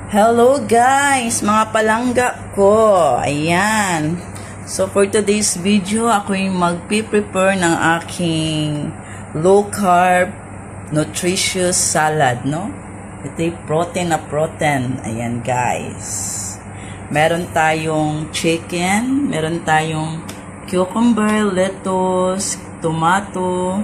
Hello guys, mga palangga ko. Ayan. So for today's video, ako yung magpi-prepare ng aking low carb nutritious salad, no? Ito yung protein na protein. Ayan guys. Meron tayong chicken, meron tayong cucumber, lettuce, tomato,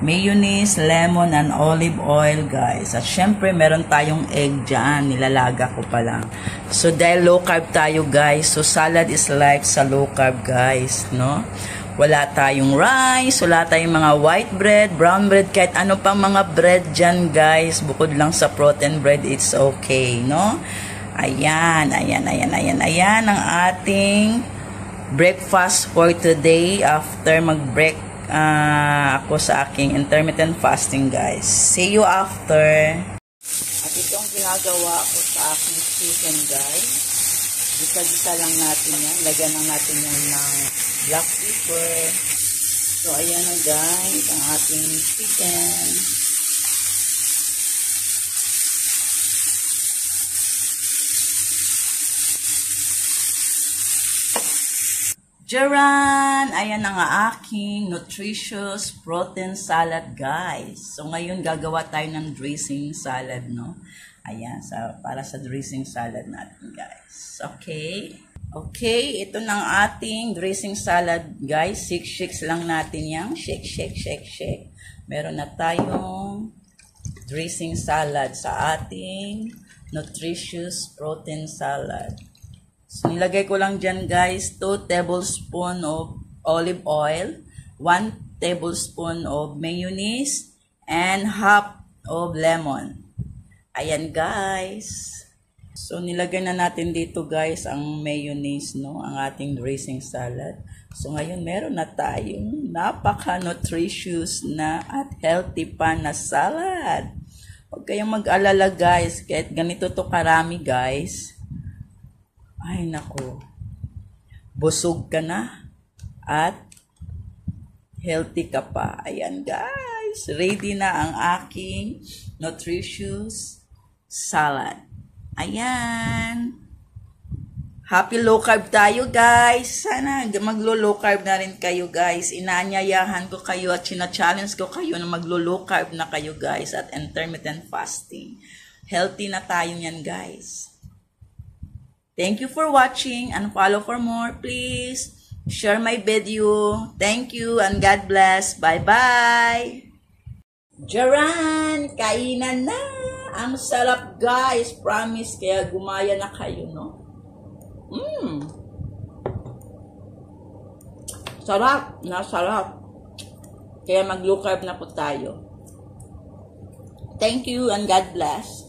mayonnaise, lemon, and olive oil, guys. At syempre, meron tayong egg dyan. Nilalaga ko pa lang. So, dahil low carb tayo, guys. So, salad is life sa low carb, guys. No? Wala tayong rice, wala tayong mga white bread, brown bread, kahit ano pang mga bread dyan, guys. Bukod lang sa protein bread, it's okay, no? Ayan, ayan, ayan, ayan, ayan ang ating breakfast for today after mag-break ako sa aking intermittent fasting, guys. See you after. At ito ang ginagawa ko sa aking chicken, guys. Gisa-gisa lang natin yan. Lagyan lang natin yan ng black pepper. So, ayan na guys, ang ating chicken. Jaran! Ayan ang aking nutritious protein salad, guys. So, ngayon gagawa tayo ng dressing salad, no? Ayan, para sa dressing salad natin, guys. Okay? Okay, ito ng ating dressing salad, guys. Shake lang natin yan. Shake, shake, shake, shake. Meron na tayong dressing salad sa ating nutritious protein salad. So, nilagay ko lang dyan, guys, 2 tablespoons of olive oil, 1 tablespoon of mayonnaise, and half of lemon. Ayan, guys. So, nilagay na natin dito, guys, ang mayonnaise, no? Ang ating dressing salad. So, ngayon, meron na tayong napaka-nutritious na at healthy pa na salad. Huwag kayong mag-alala, guys. Kahit ganito to karami, guys. Ay, nako. Busog ka na at healthy ka pa. Ayan, guys. Ready na ang aking nutritious salad. Ayan. Happy low carb tayo, guys. Sana maglo-low carb na rin kayo, guys. Inaanyayahan ko kayo at china-challenge ko kayo na maglo-low carb na kayo, guys, at intermittent fasting. Healthy na tayo yan, guys. Thank you for watching and follow for more. Please share my video. Thank you and God bless. Bye-bye. Jaran, kainan na. Ang sarap, guys. Promise. Kaya gumaya na kayo, no? Sarap. Nasarap. Kaya mag-low carb na po tayo. Thank you and God bless.